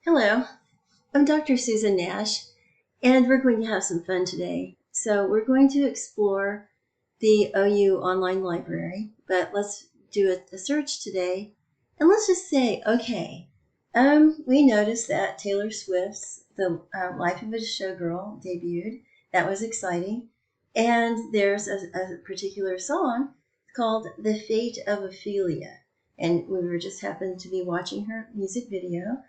Hello, I'm Dr. Susan Nash, and we're going to have some fun today. So we're going to explore the OU online library, but let's do a search today. And let's just say, okay, we noticed that Taylor Swift's The Life of a Showgirl debuted. That was exciting. And there's a particular song called The Fate of Ophelia. And we were just happened to be watching her music video.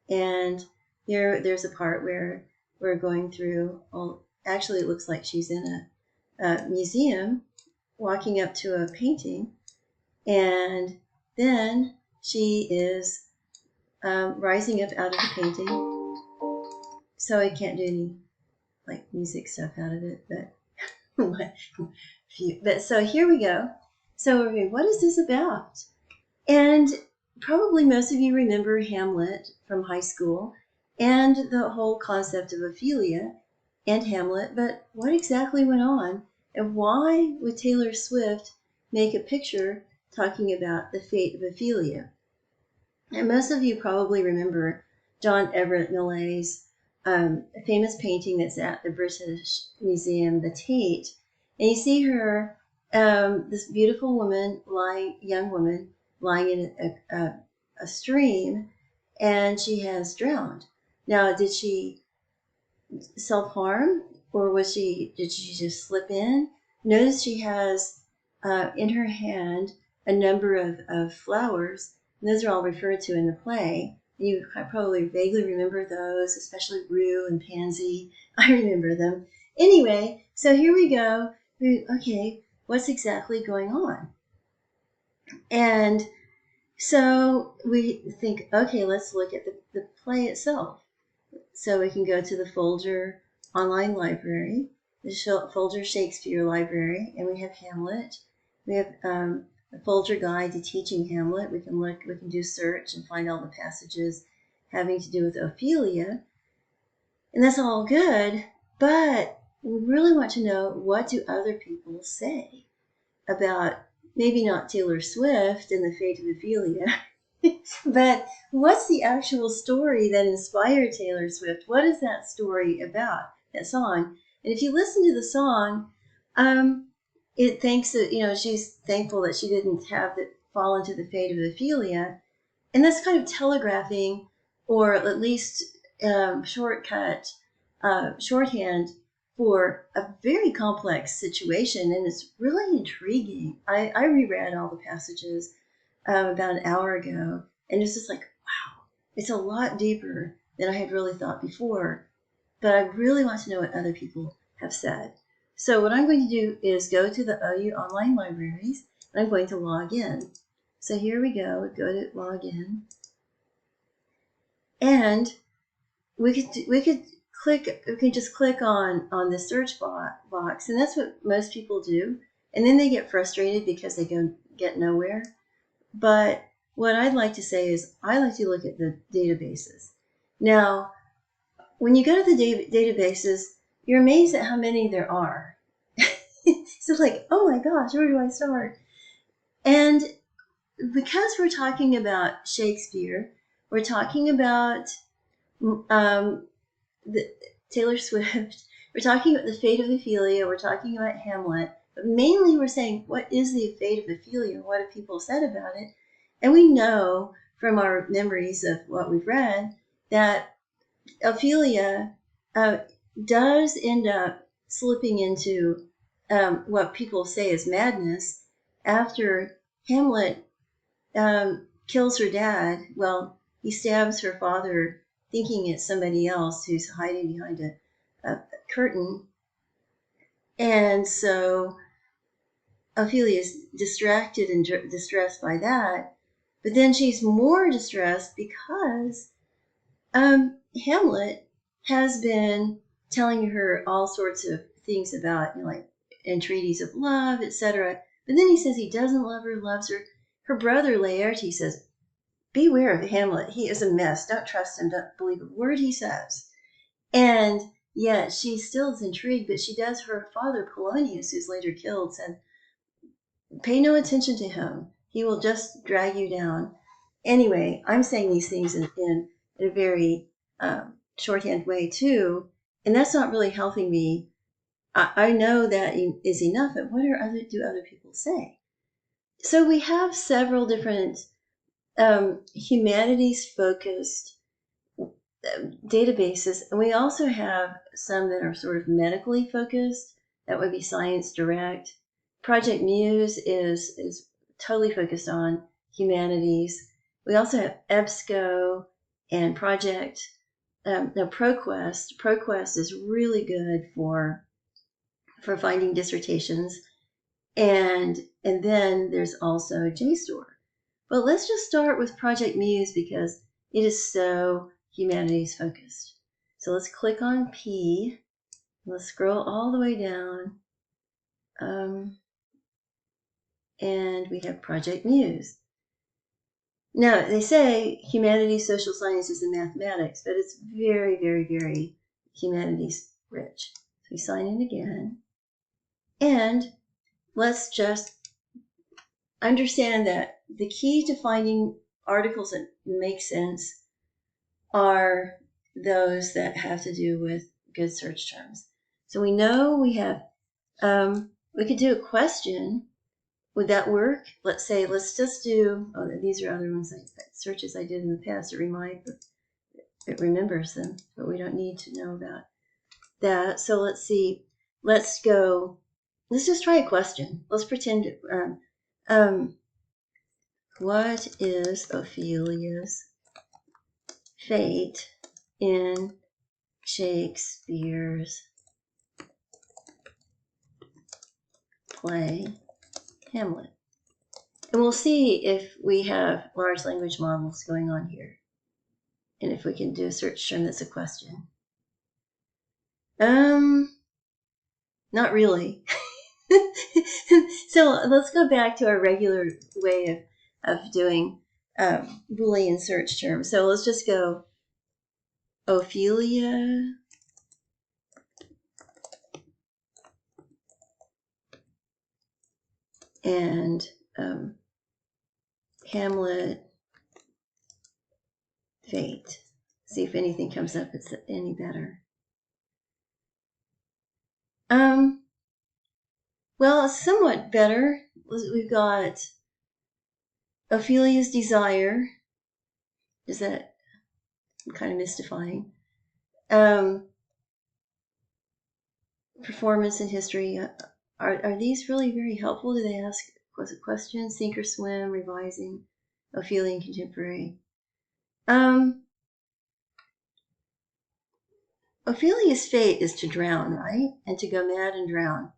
And there's a part where we're going through, actually it looks like she's in a museum walking up to a painting, and then she is rising up out of the painting. So I can't do any like music stuff out of it, but so here we go. So what is this about? And probably most of you remember Hamlet from high school and the whole concept of Ophelia and Hamlet, but what exactly went on and why would Taylor Swift make a picture talking about the fate of Ophelia? And most of you probably remember John Everett Millais' famous painting that's at the British Museum, the Tate, and you see her, this beautiful woman, young woman, lying in a stream, and she has drowned. Now, did she self-harm, or did she just slip in? Notice she has in her hand a number of flowers, and those are all referred to in the play. You probably vaguely remember those, especially rue and pansy. I remember them. Anyway, so here we go. Okay, what's exactly going on? And so we think, okay, let's look at the play itself. So we can go to the Folger online library, the Folger Shakespeare library, and we have Hamlet. We have a Folger guide to teaching Hamlet. We can do search and find all the passages having to do with Ophelia. And that's all good, but we really want to know, what do other people say about maybe not Taylor Swift and the fate of Ophelia, but what's the actual story that inspired Taylor Swift? What is that story about, that song? And if you listen to the song, it thanks that, she's thankful that she didn't fall into the fate of Ophelia. And that's kind of telegraphing, or at least shorthand for a very complex situation, and it's really intriguing. I reread all the passages about an hour ago, and it's just like, wow, it's a lot deeper than I had really thought before, but I really want to know what other people have said. So what I'm going to do is go to the OU online libraries, and I'm going to log in. So here we go, go to log in, and we can just click on the search box, and that's what most people do, and then they get frustrated because they get nowhere. But what I'd like to say is I like to look at the databases. Now, when you go to the databases, you're amazed at how many there are. So it's like, oh my gosh, where do I start? And because we're talking about Shakespeare, we're talking about Taylor Swift, we're talking about the fate of Ophelia, we're talking about Hamlet, but mainly we're saying, what is the fate of Ophelia? What have people said about it? And we know from our memories of what we've read that Ophelia does end up slipping into what people say is madness after Hamlet kills her dad. Well, he stabs her father thinking it's somebody else who's hiding behind a curtain. And so Ophelia is distracted and distressed by that. But then she's more distressed because Hamlet has been telling her all sorts of things about, like entreaties of love, etc. But then he says he doesn't love her, loves her. Her brother Laertes says, beware of Hamlet. He is a mess. Don't trust him. Don't believe a word he says. And yet she still is intrigued, but she does. Her father Polonius, who's later killed, said, pay no attention to him. He will just drag you down. Anyway, I'm saying these things in in a very shorthand way too, and that's not really helping me. I know that is enough, but what do other people say? So we have several different humanities-focused databases, and we also have some that are sort of medically focused. That would be ScienceDirect. Project Muse is totally focused on humanities. We also have EBSCO and ProQuest. ProQuest is really good for finding dissertations, and then there's also JSTOR. But let's just start with Project Muse because it is so humanities focused. So let's click on P. Let's scroll all the way down. And we have Project Muse. Now, they say humanities, social sciences, and mathematics, but it's very, very, very humanities rich. So we sign in again. And let's just understand that the key to finding articles that make sense are those that have to do with good search terms. So we know we have, we could do a question. Would that work? Let's just do, these are other ones, searches I did in the past. It remembers them, but we don't need to know about that. So let's see, let's just try a question. Let's pretend, what is Ophelia's fate in Shakespeare's play Hamlet? And we'll see if we have large language models going on here, and if we can do a search term that's a question. Not really. So let's go back to our regular way of doing Boolean search terms. So let's just go Ophelia and Hamlet fate. See if anything comes up that's any better. Well, it's somewhat better. We've got Ophelia's desire. Is that kind of mystifying? Performance in history. Are these really very helpful? Do they ask questions? Sink or swim, revising, Ophelian contemporary. Ophelia's fate is to drown, right? And to go mad and drown.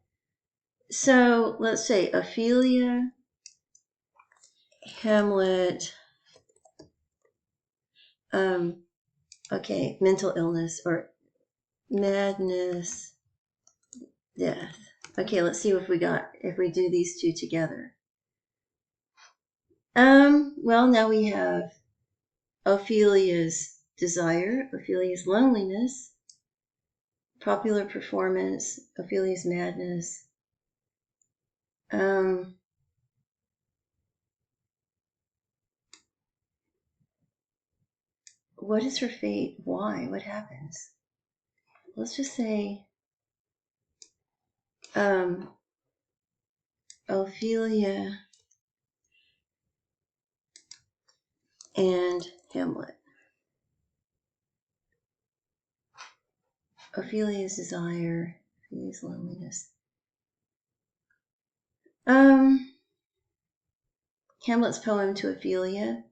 So let's say Ophelia, Hamlet, mental illness or madness, death. Okay, let's see if we do these two together. Well, now we have Ophelia's desire, Ophelia's loneliness, popular performance, Ophelia's madness. What is her fate? Why? What happens? Let's just say Ophelia and Hamlet. Ophelia's desire, Ophelia's loneliness. Hamlet's poem to Ophelia.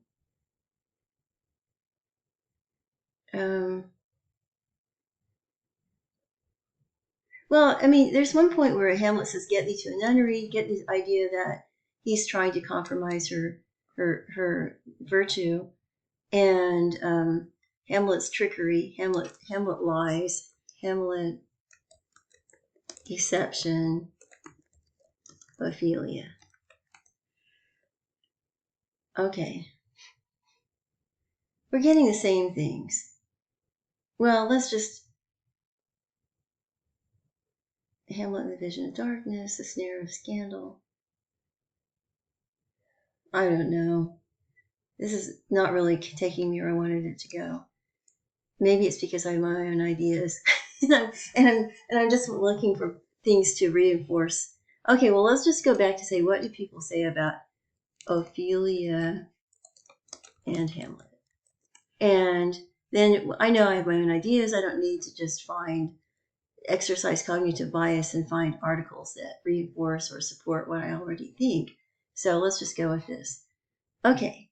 Well, I mean, there's one point where Hamlet says, "Get thee to a nunnery," get the idea that he's trying to compromise her virtue, and Hamlet's trickery, Hamlet lies, Hamlet deception, Ophelia. Okay. We're getting the same things. Well, let's just Hamlet in the vision of darkness, the snare of scandal. I don't know. This is not really taking me where I wanted it to go. maybe it's because I have my own ideas, and I'm just looking for things to reinforce. Okay, well, let's just go back to say, what do people say about Ophelia and Hamlet? And then I know I have my own ideas. I don't need to just exercise cognitive bias and find articles that reinforce or support what I already think. So let's just go with this. Okay.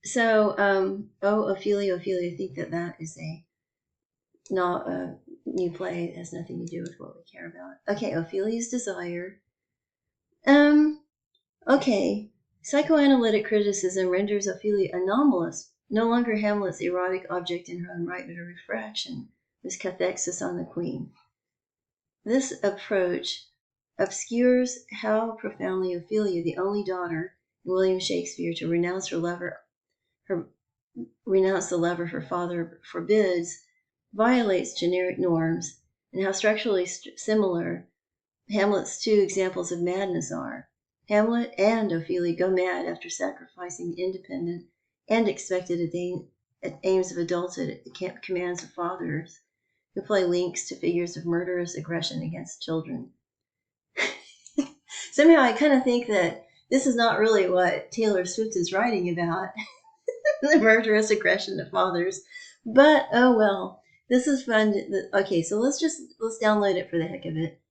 So, Ophelia, I think that is not a new play. It has nothing to do with what we care about. Okay, Ophelia's desire. Okay. Psychoanalytic criticism renders Ophelia anomalous, no longer Hamlet's erotic object in her own right, but a refraction, with cathexis on the queen. This approach obscures how profoundly Ophelia, the only daughter in William Shakespeare to renounce the lover her father forbids, violates generic norms, and how structurally similar Hamlet's two examples of madness are. Hamlet and Ophelia go mad after sacrificing the independent and expected aims of adulthood at the commands of fathers who play links to figures of murderous aggression against children. Somehow I kind of think that this is not really what Taylor Swift is writing about, the murderous aggression of fathers. But, oh well, this is fun. Okay, so let's download it for the heck of it.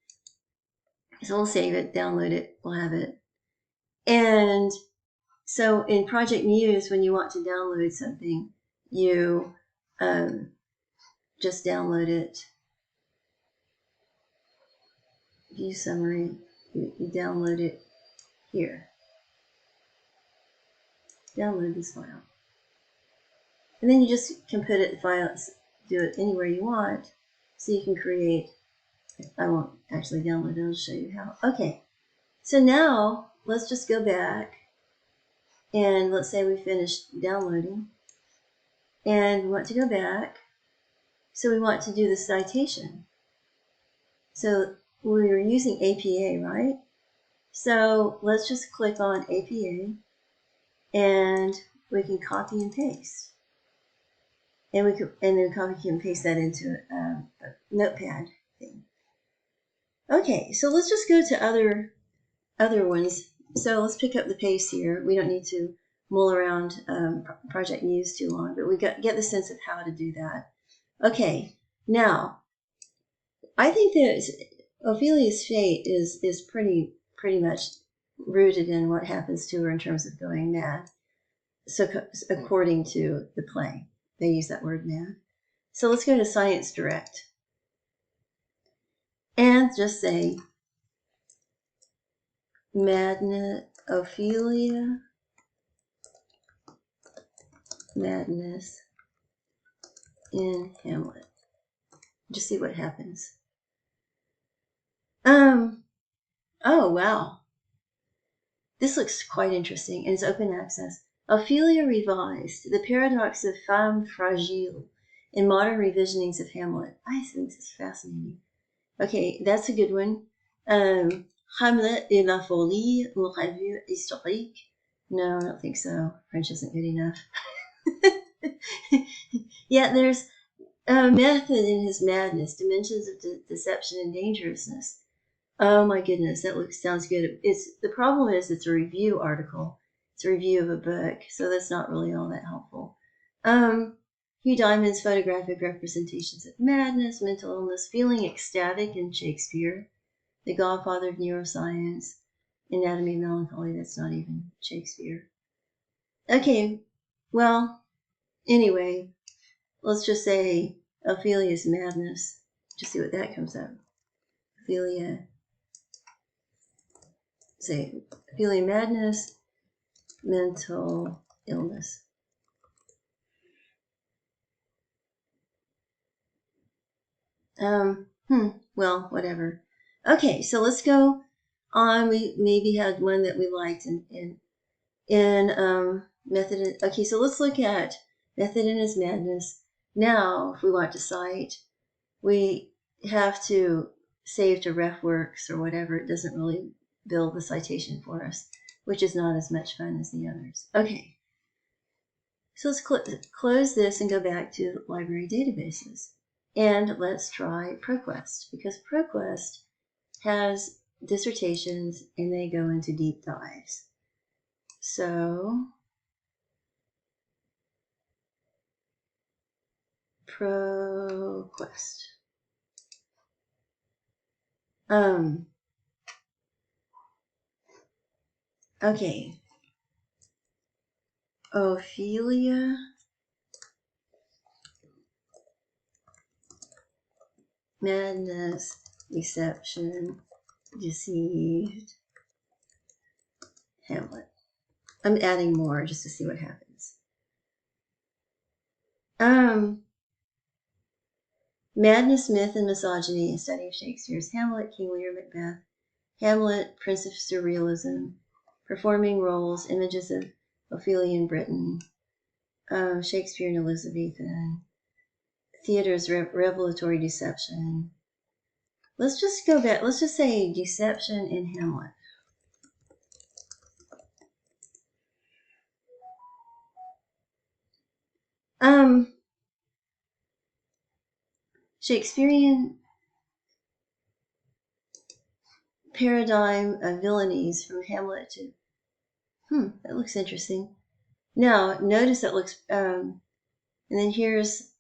So we'll save it, download it, we'll have it. And so in Project Muse, when you want to download something, you just download it. View summary, you download it here. Download this file. And then you just can put it in files, do it anywhere you want. So you can create, I won't actually download it, I'll show you how. Okay, so now let's just go back and let's say we finished downloading and we want to go back. So we want to do the citation. So we were using APA, right? So let's just click on APA and we can copy and paste. And then copy and paste that into a notepad thing. Okay, so let's just go to other ones. So let's pick up the pace here. We don't need to mull around Project Muse too long, but we get the sense of how to do that. Okay, now I think that Ophelia's fate is pretty much rooted in what happens to her in terms of going mad. So according to the play, they use that word mad. So let's go to ScienceDirect and just say madness, Ophelia, madness in Hamlet. Just see what happens. Oh wow. This looks quite interesting, and it's open access. Ophelia revised, the paradox of femme fragile in modern revisionings of Hamlet. I think this is fascinating. Okay, that's a good one. Hamlet et la folie, une revue historique. No, I don't think so. French isn't good enough. Yeah, there's a method in his madness, dimensions of deception and dangerousness. Oh my goodness, sounds good. The problem is it's a review article. It's a review of a book, so that's not really all that helpful. Hugh Diamond's photographic representations of madness, mental illness, feeling ecstatic in Shakespeare, the godfather of neuroscience, anatomy of melancholy. That's not even Shakespeare. Okay, well, anyway, let's just say Ophelia's madness. Just see what that comes up. Ophelia madness, mental illness. Well, whatever. Okay, so let's go on. We maybe had one that we liked in method. Okay, so let's look at method in his madness. Now, if we want to cite, we have to save to RefWorks or whatever. It doesn't really build the citation for us, which is not as much fun as the others. Okay. So let's close this and go back to library databases. And let's try ProQuest, because ProQuest has dissertations and they go into deep dives. So ProQuest. Okay. Ophelia. Madness, deception, deceived, Hamlet. I'm adding more just to see what happens. Madness, myth, and misogyny, a study of Shakespeare's Hamlet, King Lear, Macbeth, Hamlet, Prince of Surrealism, performing roles, images of Ophelia in Britain, Shakespeare and Elizabethan, theater's revelatory deception. Let's just go back. Let's just say deception in Hamlet. Shakespearean paradigm of villainies from Hamlet to, that looks interesting. Now, notice that looks, and then here's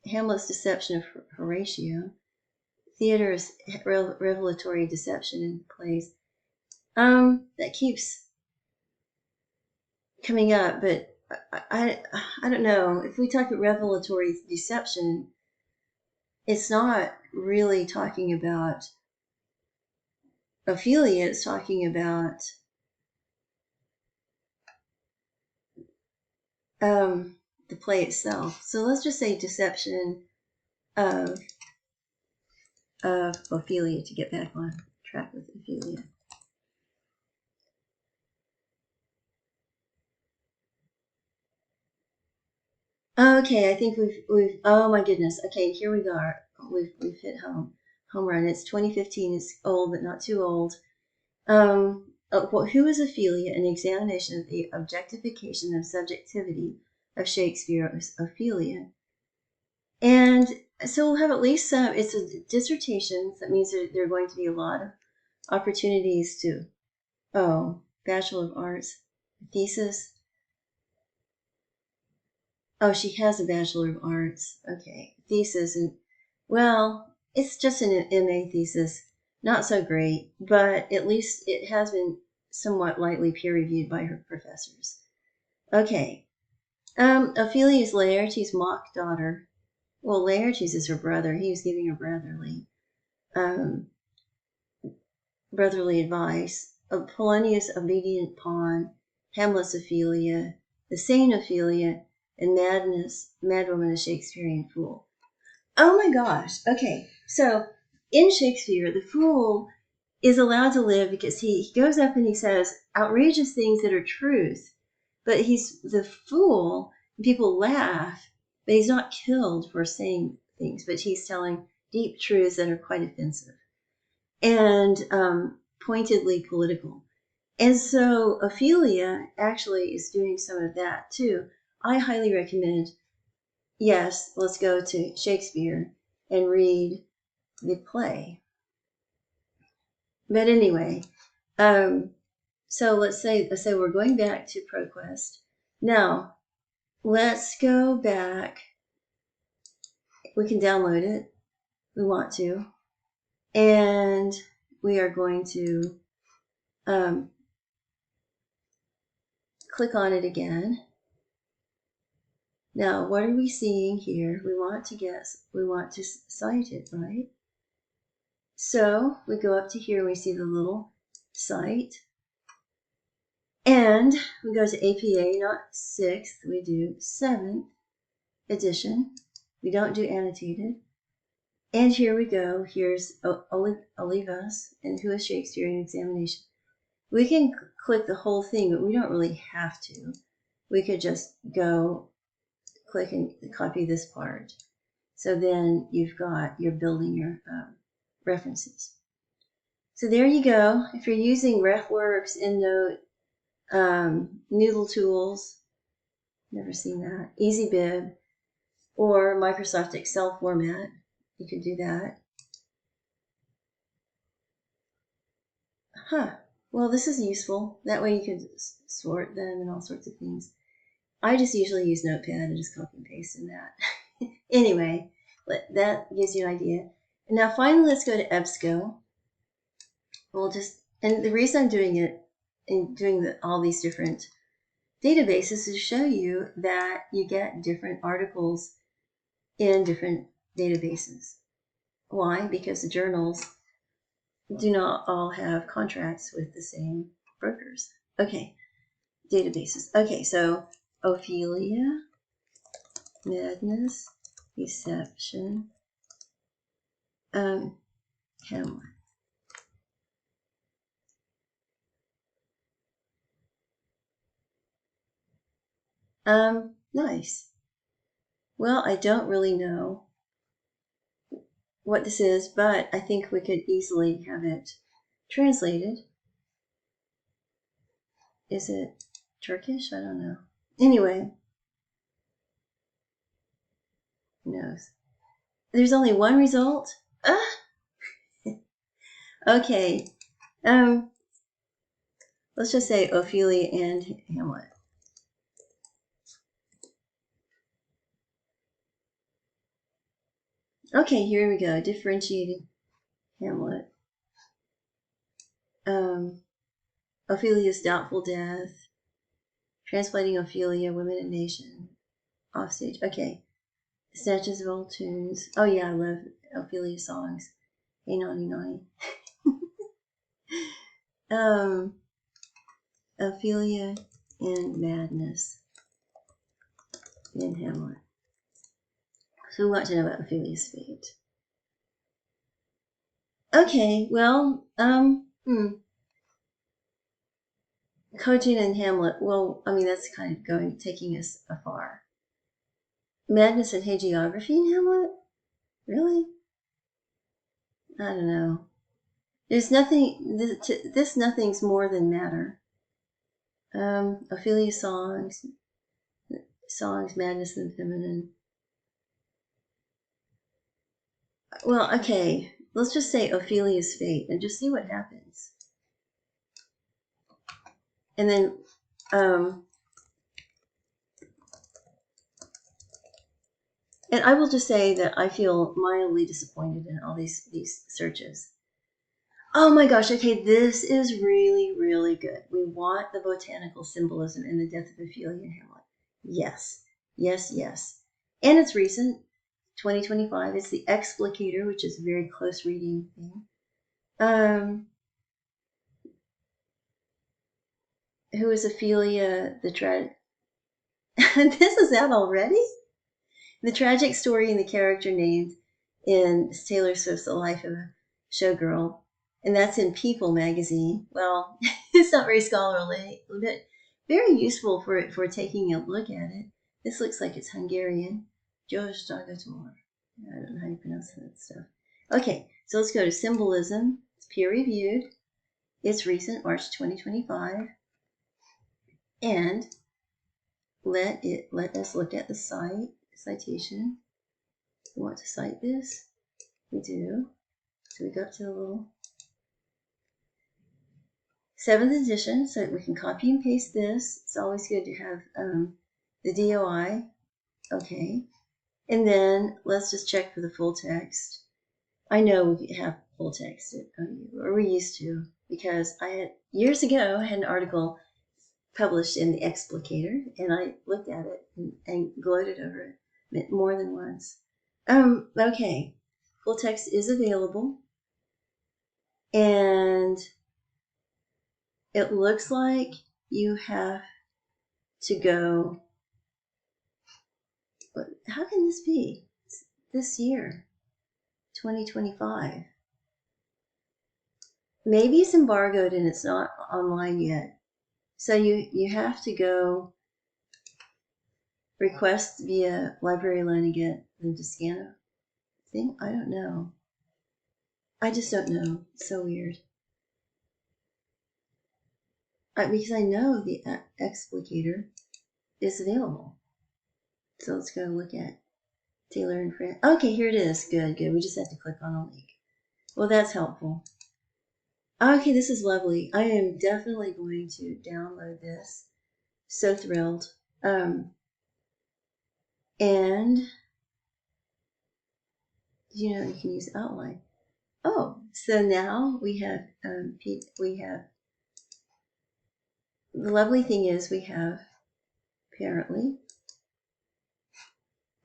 Hamlet's deception of Horatio, theater's revelatory deception in plays. That keeps coming up, but I don't know. If we talk about revelatory deception, it's not really talking about Ophelia, it's talking about the play itself. So let's just say deception of Ophelia to get back on track with Ophelia. Okay, I think we've oh my goodness. Okay, here we go. We've hit home run. It's 2015. It's old, but not too old. Who is Ophelia? An examination of the objectification of subjectivity of Shakespeare's Ophelia. And so we'll have at least some. It's a dissertation. So that means there are going to be a lot of opportunities to. Oh, Bachelor of Arts, thesis. Oh, she has a Bachelor of Arts. Okay, thesis, and well, it's just an MA thesis. Not so great, but at least it has been somewhat lightly peer-reviewed by her professors. Okay. Ophelia is Laertes' mock daughter. Well, Laertes is her brother. He was giving her brotherly advice. Polonius, obedient pawn. Hamlet's Ophelia. The sane Ophelia. And madwoman, a Shakespearean fool. Oh my gosh. Okay. So in Shakespeare, the fool is allowed to live because he goes up and he says outrageous things that are truth, but he's the fool. People laugh, but he's not killed for saying things, but he's telling deep truths that are quite offensive and pointedly political. And so Ophelia actually is doing some of that too. I highly recommend, yes, let's go to Shakespeare and read the play. But anyway, so let's say we're going back to ProQuest. Now, let's go back. We can download it. We want to. And we are going to click on it again. Now, what are we seeing here? We want to cite it, right? So we go up to here and we see the little cite. And we go to APA, not 6th, we do 7th edition. We don't do annotated. And here we go. Here's Olivas and Who is Shakespeare in Examination. We can click the whole thing, but we don't really have to. We could just go click and copy this part. So then you're building your references. So there you go. If you're using RefWorks, EndNote, Noodle Tools, Never seen that. EasyBib or Microsoft Excel format. You could do that. Huh. Well, this is useful. That way you can sort them and all sorts of things. I just usually use Notepad and just copy and paste in that. Anyway, that gives you an idea. And now finally, let's go to EBSCO. And the reason I'm doing it and doing all these different databases is to show you that you get different articles in different databases. Why? Because the journals do not all have contracts with the same brokers. Okay, databases. Okay, so Ophelia, Madness, Deception, Hamlet. Nice. Well, I don't really know what this is, but I think we could easily have it translated. Is it Turkish? I don't know. Anyway, who knows? There's only one result. Okay. Let's just say Ophelia and Hamlet. Okay, here we go. Differentiating Hamlet. Ophelia's doubtful death. Translating Ophelia, Women and Nation. Offstage. Okay. Snatches of old tunes. Oh yeah, I love Ophelia songs. Hey naughty naughty. Ophelia and Madness in Hamlet. So we want to know about Ophelia's fate. Okay, well, Coaching and Hamlet. Well, I mean that's kind of taking us afar. Madness and hagiography in Hamlet? Really? I don't know. There's nothing. This nothing's more than matter. Ophelia songs, Madness and Feminine. Well, okay. Let's just say Ophelia's fate and just see what happens. And then, and I will just say that I feel mildly disappointed in all these searches. Oh my gosh, okay, this is really, really good. We want the botanical symbolism in the death of Ophelia and Hamlet. Yes, yes, yes. And it's recent, 2025. It's the Explicator, which is a very close reading thing. Who is Ophelia, This is out already? The tragic story and the character named in Taylor Swift's The Life of a Showgirl. And that's in People magazine. Well, it's not very scholarly, but very useful for taking a look at it. This looks like it's Hungarian. JSTOR. I don't know how you pronounce that stuff. Okay, so let's go to symbolism. It's peer-reviewed. It's recent, March 2025. And let us look at the citation. We want to cite this. We do. So we go up to the little 7th edition, so we can copy and paste this. It's always good to have the DOI. Okay. And then let's just check for the full text. I know we have full text, or we used to, because years ago, I had an article published in the Explicator, and I looked at it and gloated over it more than once. Okay. Full text is available. And it looks like you have to go. How can this be? It's this year, 2025. Maybe it's embargoed and it's not online yet. So you have to go request via library loan and get them to scan a thing. I don't know. I just don't know. It's so weird. Because I know the Explicator is available. So let's go look at Taylor and Friends. Okay, here it is. Good, good. We just have to click on a link. Well, that's helpful. Okay, this is lovely. I am definitely going to download this. So thrilled. And you know, you can use outline. Oh, so now we have the lovely thing is we have apparently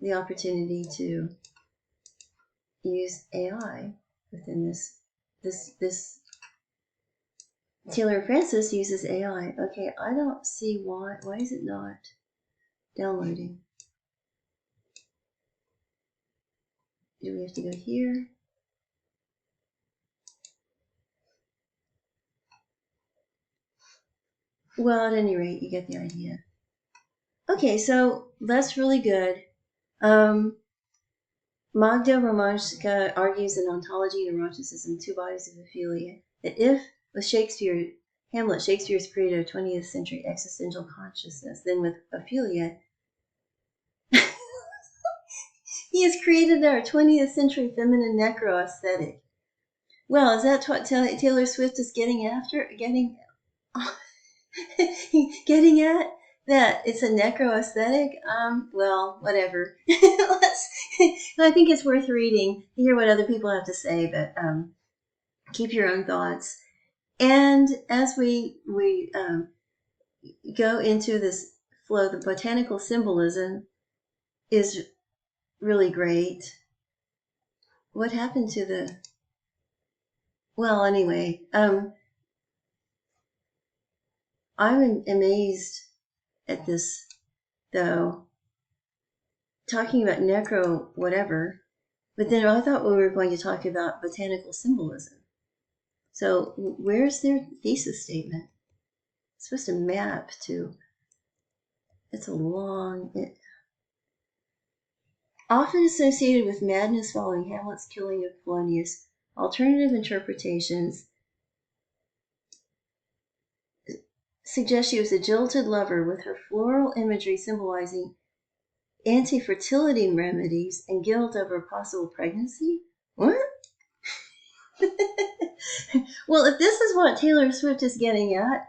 the opportunity to use AI within this. Taylor Francis uses AI. Okay, I don't see why. Why is it not downloading? Do we have to go here? Well, at any rate, you get the idea. Okay, so that's really good. Magda Romanska argues in Ontology and Eroticism, Two Bodies of Ophelia, that if, with Shakespeare, Hamlet, Shakespeare's created a 20th century existential consciousness, then with Ophelia, he has created our 20th century feminine necro-aesthetic. Well, is that what Taylor Swift is getting after? Getting at? That it's a necro-aesthetic? Well, whatever. I think it's worth reading to hear what other people have to say, but keep your own thoughts. And as we go into this flow, the botanical symbolism is really great. What happened to the... Well, anyway, I'm amazed at this, though, talking about necro whatever, but then I thought we were going to talk about botanical symbolism. So where's their thesis statement? It's supposed to map to... It's a long... Often associated with madness following Hamlet's killing of Polonius, alternative interpretations suggest she was a jilted lover, with her floral imagery symbolizing anti-fertility remedies and guilt over possible pregnancy? What? Well, if this is what Taylor Swift is getting at,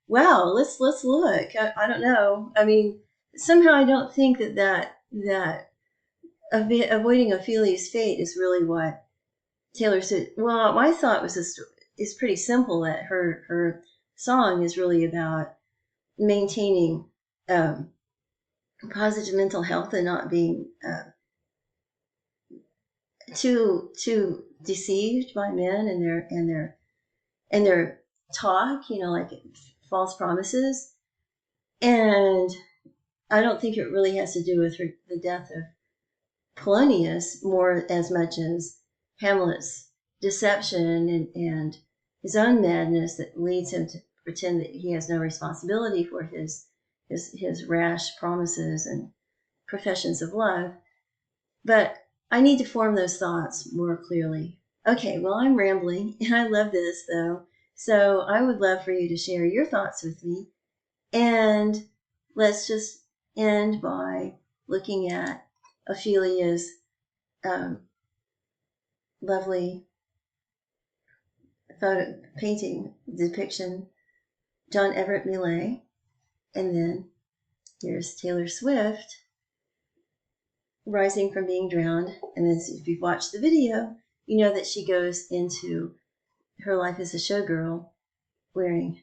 wow, let's look. I don't know. I mean, somehow I don't think that avoiding Ophelia's fate is really what Taylor Swift... Well, my thought was is pretty simple, that her song is really about maintaining positive mental health and not being too deceived by men and their talk, you know, like false promises. And I don't think it really has to do with the death of Polonius more as much as Hamlet's deception and his own madness that leads him to pretend that he has no responsibility for his rash promises and professions of love. But I need to form those thoughts more clearly. Okay, well, I'm rambling, and I love this, though. So I would love for you to share your thoughts with me. And let's just end by looking at Ophelia's lovely photo painting depiction, John Everett Millais. And then here's Taylor Swift rising from being drowned. And then if you've watched the video, you know that she goes into her life as a showgirl wearing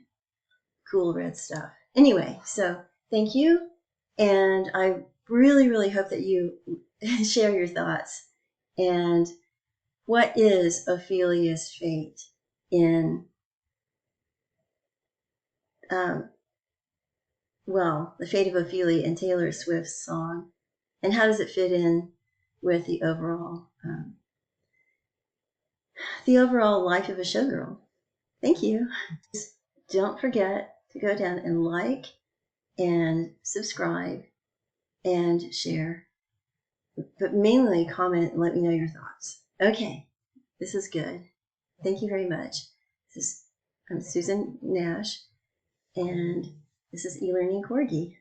cool red stuff. Anyway, so thank you. And I really, really hope that you share your thoughts. And what is Ophelia's fate in, the fate of Ophelia in Taylor Swift's song? And how does it fit in with the overall life of a showgirl? Thank you. Don't forget to go down and like and subscribe and share, but mainly comment and let me know your thoughts. Okay, this is good. Thank you very much. I'm Susan Nash, and this is eLearning Corgi.